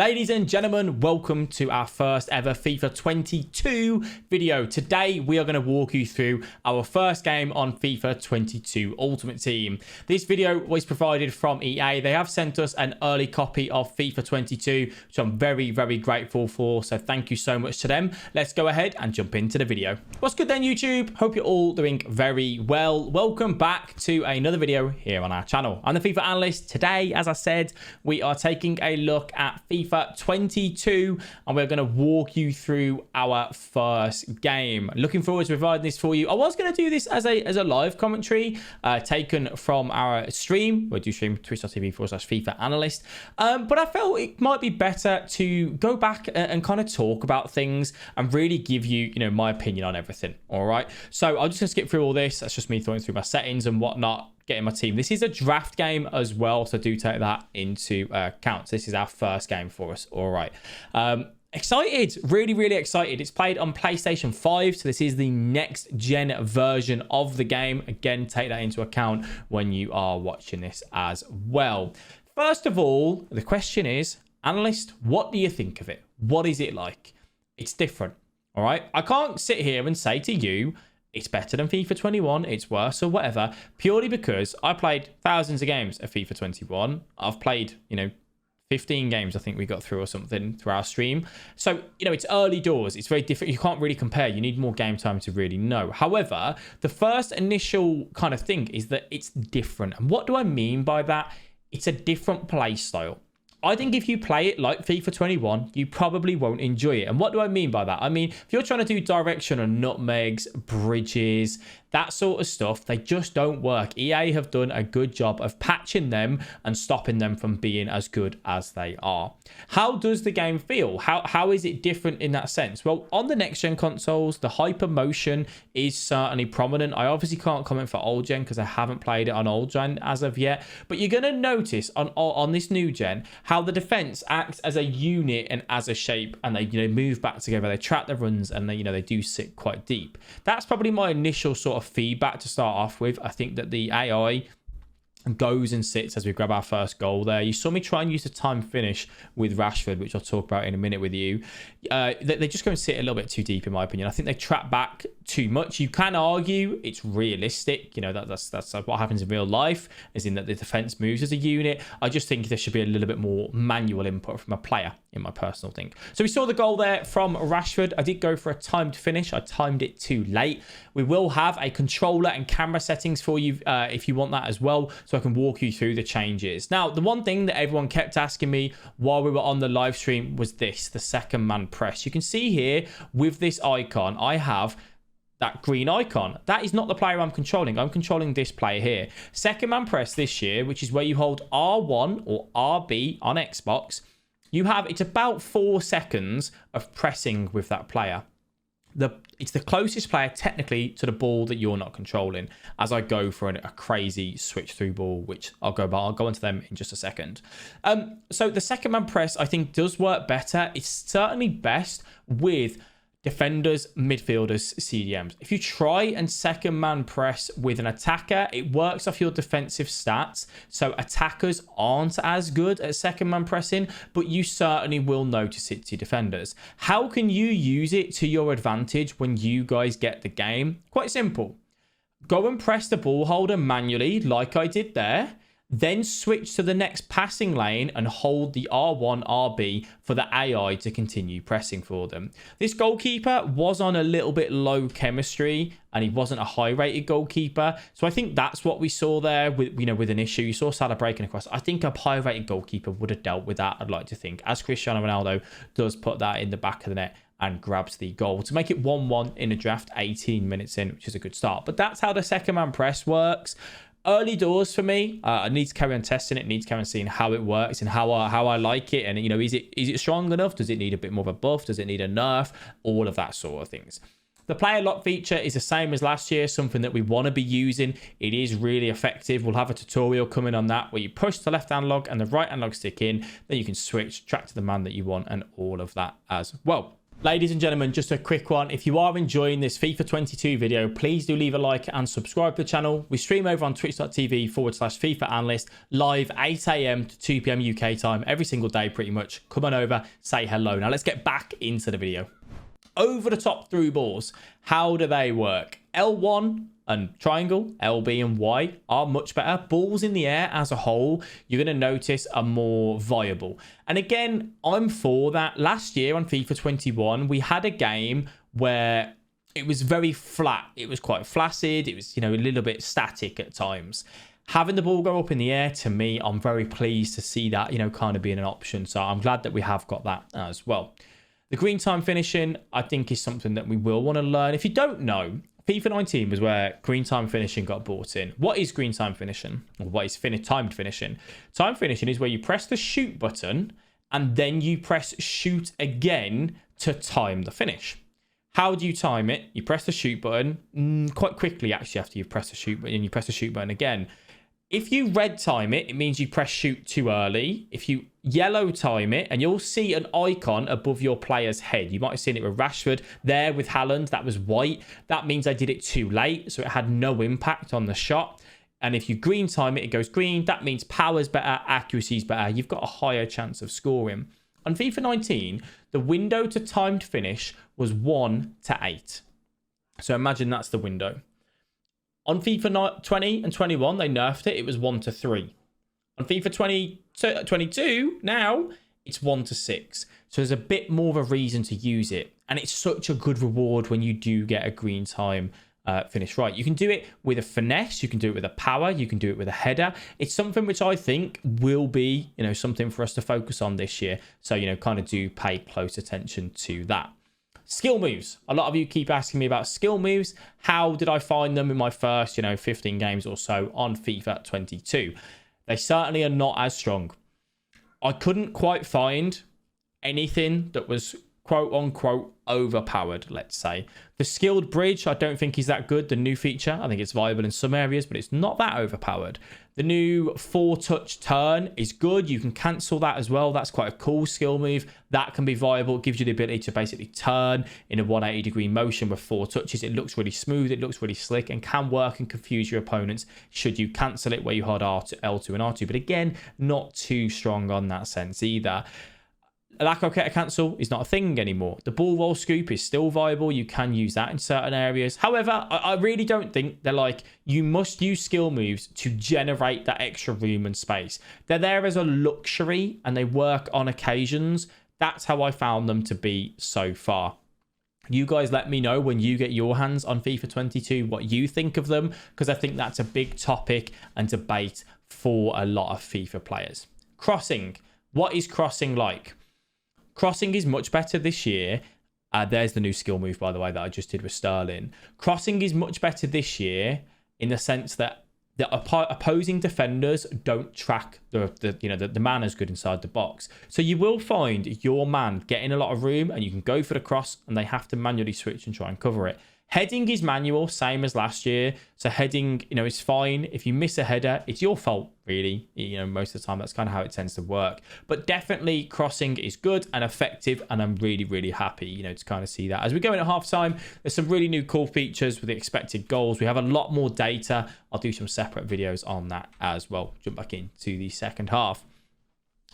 Ladies and gentlemen, welcome to our first ever FIFA 22 video. Today, we are going to walk you through our first game on FIFA 22 Ultimate Team. This video was provided from EA. They have sent us an early copy of FIFA 22, which I'm very, very grateful for. So thank you so much to them. Let's go ahead and jump into the video. What's good then, YouTube? Hope you're all doing very well. Welcome back to another video here on our channel. I'm the FIFA Analyst. Today, as I said, we are taking a look at FIFA 22 and we're going to walk you through our first game. Looking forward to providing this for you. I was going to do this as a live commentary taken from our stream. We do stream twitch.tv/FIFA Analyst, but I felt it might be better to go back and kind of talk about things and really give you my opinion on everything. All right, so I'm just gonna skip through all this. That's just me going through my settings and whatnot, getting my team. This is a draft game as well, so do take that into account. So this is our first game for us. All right, excited, really excited. It's played on PlayStation 5, so this is the next gen version of the game. Again, take that into account when you are watching this as well. First of all, the question is, Analyst, what do you think of it? What is it like? It's different. All right, I can't sit here and say to you it's better than FIFA 21, it's worse or whatever, purely because I played thousands of games of FIFA 21. I've played, 15 games I think we got through or something through our stream. So, it's early doors. It's very different. You can't really compare. You need more game time to really know. However, the first initial kind of thing is that it's different. And what do I mean by that? It's a different play style. I think if you play it like FIFA 21, you probably won't enjoy it. And what do I mean by that? I mean, if you're trying to do direction on nutmegs, bridges, that sort of stuff, they just don't work. EA have done a good job of patching them and stopping them from being as good as they are. How does the game feel? How is it different in that sense? Well, on the next gen consoles, the hyper motion is certainly prominent. I obviously can't comment for old gen because I haven't played it on old gen as of yet, but you're going to notice on this new gen how the defense acts as a unit and as a shape, and they move back together, they track the runs, and they do sit quite deep. That's probably my initial sort of feedback to start off with. I think that the AI goes and sits as we grab our first goal there. You saw me try and use the time finish with Rashford, which I'll talk about in a minute with you. They just go and sit a little bit too deep, in my opinion. I think they trap back too much. You can argue it's realistic. That's what happens in real life, is in that the defense moves as a unit. I just think there should be a little bit more manual input from a player, in my personal thing. So we saw the goal there from Rashford. I did go for a timed finish. I timed it too late. We will have a controller and camera settings for you if you want that as well, so I can walk you through the changes. Now, the one thing that everyone kept asking me while we were on the live stream was this, the second man press. You can see here with this icon, I have that green icon. That is not the player I'm controlling. I'm controlling this player here. Second man press this year, which is where you hold R1 or RB on Xbox. It's about 4 seconds of pressing with that player. It's the closest player technically to the ball that you're not controlling, as I go for a crazy switch through ball, which I'll go into them in just a second. So the second man press, I think, does work better. It's certainly best with defenders, midfielders, CDMs. If you try and second man press with an attacker, it works off your defensive stats. So attackers aren't as good at second man pressing, but you certainly will notice it to defenders. How can you use it to your advantage when you guys get the game? Quite simple. Go and press the ball holder manually, like I did there. Then switch to the next passing lane and hold the R1, RB for the AI to continue pressing for them. This goalkeeper was on a little bit low chemistry and he wasn't a high rated goalkeeper. So I think that's what we saw there with an issue. You saw Salah breaking across. I think a high rated goalkeeper would have dealt with that, I'd like to think, as Cristiano Ronaldo does put that in the back of the net and grabs the goal to make it 1-1 in a draft 18 minutes in, which is a good start. But that's how the second man press works. Early doors for me. I need to carry on testing it, need to carry on seeing how it works and how I like it. And, is it strong enough? Does it need a bit more of a buff? Does it need a nerf? All of that sort of things. The player lock feature is the same as last year, something that we want to be using. It is really effective. We'll have a tutorial coming on that where you push the left analog and the right analog stick in. Then you can switch, track to the man that you want and all of that as well. Ladies and gentlemen, just a quick one. If you are enjoying this FIFA 22 video, please do leave a like and subscribe to the channel. We stream over on twitch.tv/FIFA Analyst live 8 a.m. to 2 p.m. UK time every single day pretty much. Come on over, say hello. Now let's get back into the video. Over the top through balls, how do they work? L1 and triangle, LB and Y are much better. Balls in the air as a whole, you're going to notice are more viable. And again, I'm for that. Last year on FIFA 21, we had a game where it was very flat. It was quite flaccid. It was, a little bit static at times. Having the ball go up in the air, to me, I'm very pleased to see that, kind of being an option. So I'm glad that we have got that as well. The green time finishing, I think, is something that we will want to learn. If you don't know, FIFA 19 was where green time finishing got brought in. What is green time finishing? Or what is timed finishing? Time finishing is where you press the shoot button and then you press shoot again to time the finish. How do you time it? You press the shoot button quite quickly, actually, after you've pressed the shoot button, and you press the shoot button again. If you red time it, it means you press shoot too early. If you yellow time it, and you'll see an icon above your player's head. You might have seen it with Rashford. There with Haaland, that was white. That means I did it too late, so it had no impact on the shot. And if you green time it, it goes green. That means power's better, accuracy's better. You've got a higher chance of scoring. On FIFA 19, the window to timed finish was 1 to 8. So imagine that's the window. On FIFA 20 and 21, they nerfed it. It was 1 to 3. On FIFA 22, now it's 1 to 6. So there's a bit more of a reason to use it. And it's such a good reward when you do get a green time finish right. You can do it with a finesse. You can do it with a power. You can do it with a header. It's something which I think will be, something for us to focus on this year. So, kind of do pay close attention to that. Skill moves. A lot of you keep asking me about skill moves. How did I find them in my first, 15 games or so on FIFA 22? They certainly are not as strong. I couldn't quite find anything that was quote unquote overpowered, let's say. The skilled bridge, I don't think is that good. The new feature, I think it's viable in some areas, but it's not that overpowered. The new 4-touch turn is good. You can cancel that as well. That's quite a cool skill move. That can be viable. It gives you the ability to basically turn in a 180-degree motion with 4 touches. It looks really smooth. It looks really slick and can work and confuse your opponents should you cancel it where you hold L2 and R2. But again, not too strong on that sense either. A lack of cancel is not a thing anymore. The ball roll scoop is still viable. You can use that in certain areas. However, I really don't think they're like, you must use skill moves to generate that extra room and space. They're there as a luxury and they work on occasions. That's how I found them to be so far. You guys let me know when you get your hands on FIFA 22 what you think of them, because I think that's a big topic and debate for a lot of FIFA players. Crossing. What is crossing like? Crossing is much better this year. There's the new skill move, by the way, that I just did with Sterling. Crossing is much better this year in the sense that the opposing defenders don't track the man as good inside the box. So you will find your man getting a lot of room and you can go for the cross and they have to manually switch and try and cover it. Heading is manual, same as last year. So heading, is fine. If you miss a header, it's your fault, really. Most of the time, that's kind of how it tends to work. But definitely crossing is good and effective. And I'm really, really happy, to kind of see that. As we go into halftime, there's some really new cool features with the expected goals. We have a lot more data. I'll do some separate videos on that as well. Jump back into the second half.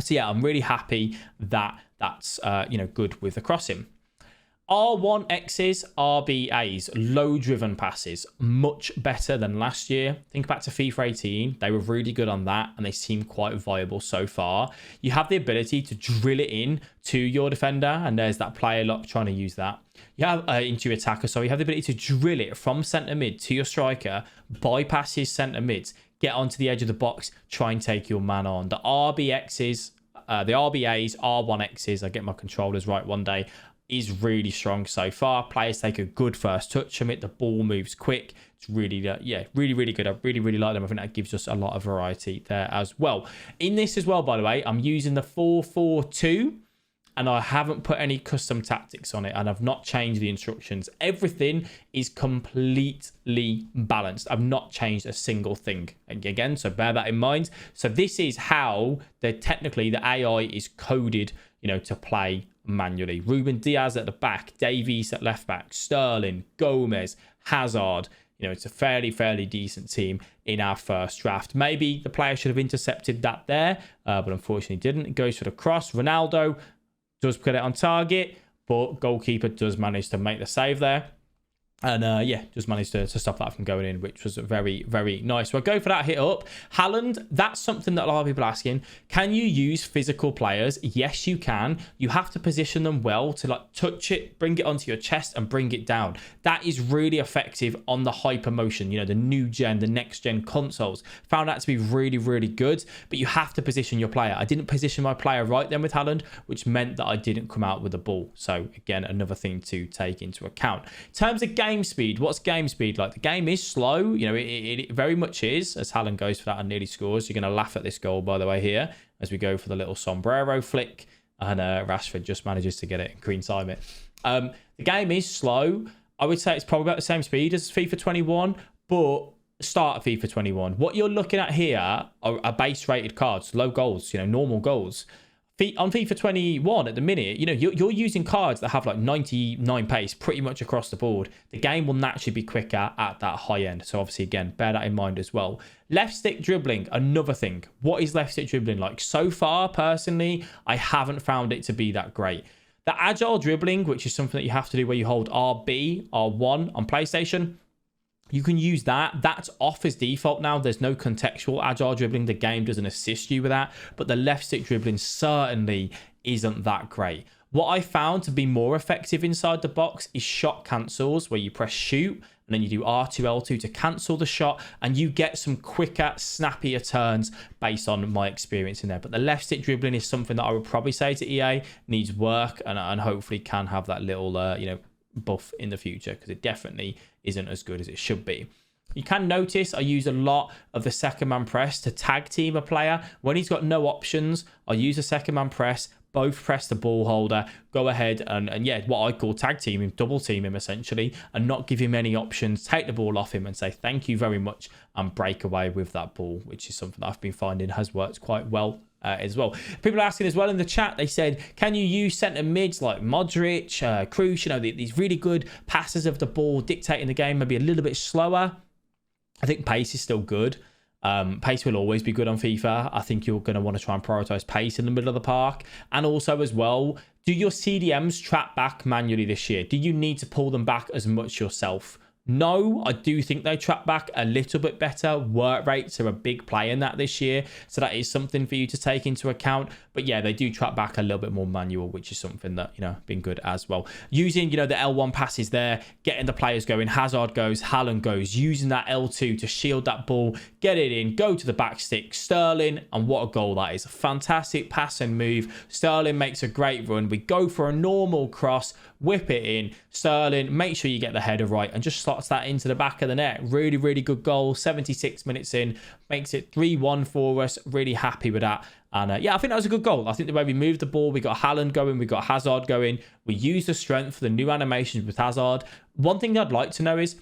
So yeah, I'm really happy that that's, good with the crossing. R1X's, RBA's, low-driven passes, much better than last year. Think back to FIFA 18. They were really good on that, and they seem quite viable so far. You have the ability to drill it in to your defender, and there's that player lock trying to use that. You have into your attacker, so you have the ability to drill it from centre mid to your striker, bypass his centre mids, get onto the edge of the box, try and take your man on. The RBX's, the RBA's, R1X's, I get my controllers right one day, is really strong so far. Players take a good first touch from it. The ball moves quick. It's really, really good. I really like them. I think that gives us a lot of variety there as well. In this as well, by the way, I'm using the 4-4-2 and I haven't put any custom tactics on it and I've not changed the instructions. Everything is completely balanced. I've not changed a single thing again, so bear that in mind. So this is how technically the AI is coded to play manually. Ruben Diaz at the back, Davies at left back, Sterling, Gomez, Hazard. It's a fairly decent team in our first draft. Maybe the player should have intercepted that there, but unfortunately didn't. It goes for the cross. Ronaldo does put it on target, but goalkeeper does manage to make the save there. And just managed to stop that from going in, which was very, very nice. So I go for that hit up. Haaland, that's something that a lot of people are asking. Can you use physical players? Yes, you can. You have to position them well to touch it, bring it onto your chest and bring it down. That is really effective on the Hypermotion, the new gen, the next gen consoles. Found that to be really, really good, but you have to position your player. I didn't position my player right then with Haaland, which meant that I didn't come out with the ball. So again, another thing to take into account. In terms of game speed, what's game speed like? The game is slow, it very much is. As Haaland goes for that and nearly scores. You're going to laugh at this goal, by the way, here as we go for the little sombrero flick, and Rashford just manages to get it and green time it. The game is slow. I would say it's probably about the same speed as FIFA 21, but start of FIFA 21. What you're looking at here are base rated cards, low goals, normal goals. On FIFA 21 at the minute, you're using cards that have like 99 pace pretty much across the board. The game will naturally be quicker at that high end. So obviously, again, bear that in mind as well. Left stick dribbling, another thing. What is left stick dribbling like? So far, personally, I haven't found it to be that great. The agile dribbling, which is something that you have to do where you hold RB, R1 on PlayStation, you can use that. That's off as default now. There's no contextual agile dribbling. The game doesn't assist you with that. But the left stick dribbling certainly isn't that great. What I found to be more effective inside the box is shot cancels, where you press shoot and then you do R2, L2 to cancel the shot, and you get some quicker, snappier turns based on my experience in there. But the left stick dribbling is something that I would probably say to EA needs work, and hopefully can have that little, buff in the future, because it definitely isn't as good as it should be. You can notice I use a lot of the second man press to tag team a player. When he's got no options, I use a second man press, both press the ball holder, go ahead and what I call tag team him, double team him essentially, and not give him any options, take the ball off him and say thank you very much and break away with that ball, which is something that I've been finding has worked quite well as well. People are asking as well in the chat, they said, can you use centre mids like Modric, Kroos, these really good passers of the ball, dictating the game, maybe a little bit slower? I think pace is still good. Pace will always be good on FIFA. I think you're going to want to try and prioritize pace in the middle of the park. And also as well, do your CDMs track back manually this year? Do you need to pull them back as much yourself? No, I do think they track back a little bit better. Work rates are a big play in that this year, so that is something for you to take into account. But yeah, they do track back a little bit more manual, which is something that, been good as well. Using, the L1 passes there, getting the players going. Hazard goes, Haaland goes, using that L2 to shield that ball, get it in, go to the back stick. Sterling, and what a goal that is. A fantastic pass and move. Sterling makes a great run. We go for a normal cross, whip it in. Sterling, make sure you get the header right and just slots that into the back of the net. Really, really good goal. 76 minutes in, makes it 3-1 for us. Really happy with that. And I think that was a good goal. I think the way we moved the ball, we got Haaland going, we got Hazard going. We used the strength for the new animations with Hazard. One thing I'd like to know is,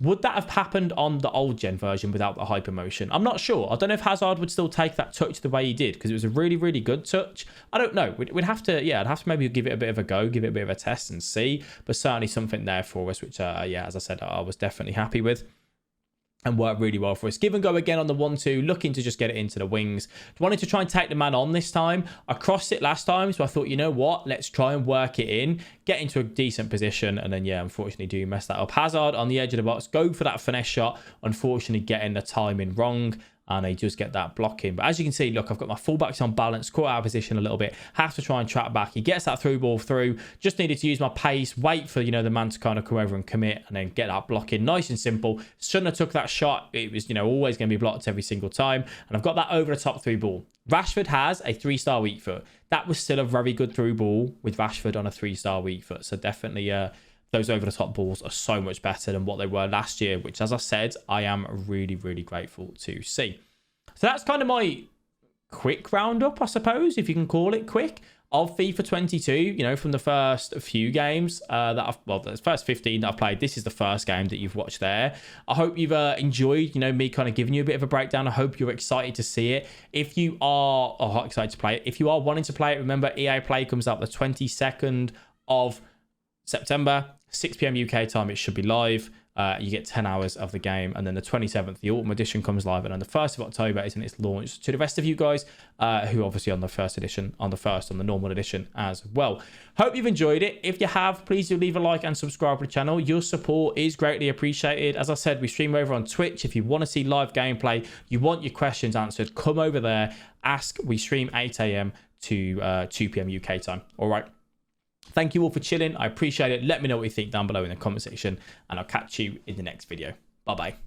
would that have happened on the old gen version without the hypermotion? I'm not sure. I don't know if Hazard would still take that touch the way he did, because it was a really, really good touch. I don't know. We'd have to, I'd have to maybe give it a bit of a go, give it a bit of a test and see. But certainly something there for us, which, as I said, I was definitely happy with. And worked really well for us. Give and go again on the 1-2, looking to just get it into the wings. Wanted to try and take the man on this time. I crossed it last time, so I thought, you know what? Let's try and work it in, get into a decent position, and then, unfortunately do mess that up. Hazard on the edge of the box, go for that finesse shot. Unfortunately, getting the timing wrong. And he does get that blocking. But as you can see, look, I've got my fullbacks on balance, caught out of position a little bit. Have to try and track back. He gets that through ball through. Just needed to use my pace, wait for, the man to kind of come over and commit, and then get that blocking. Nice and simple. Shouldn't have took that shot. It was, always going to be blocked every single time. And I've got that over the top through ball. Rashford has a 3-star weak foot. That was still a very good through ball with Rashford on a 3-star weak foot. So definitely, those over-the-top balls are so much better than what they were last year, which, as I said, I am really, really grateful to see. So that's kind of my quick roundup, I suppose, if you can call it quick. of FIFA 22, you know, from the first few games the first 15 that I've played, this is the first game that you've watched there. I hope you've enjoyed, you know, me kind of giving you a bit of a breakdown. I hope you're excited to see it. If you are excited to play it, if you are wanting to play it, remember EA Play comes out the 22nd of September, 6 p.m. UK time. It should be live. You get 10 hours of the game, and then the 27th, the Autumn Edition comes live, and on the 1st of October is when it's launched to the rest of you guys who obviously on the first edition, on the normal edition as well. Hope you've enjoyed it. If you have, please do leave a like and subscribe to the channel. Your support is greatly appreciated. As I said, we stream over on Twitch. If you want to see live gameplay, you want your questions answered, come over there, ask. We stream 8 a.m. to 2 p.m. UK time. All right. Thank you all for chilling. I appreciate it. Let me know what you think down below in the comment section, and I'll catch you in the next video. Bye-bye.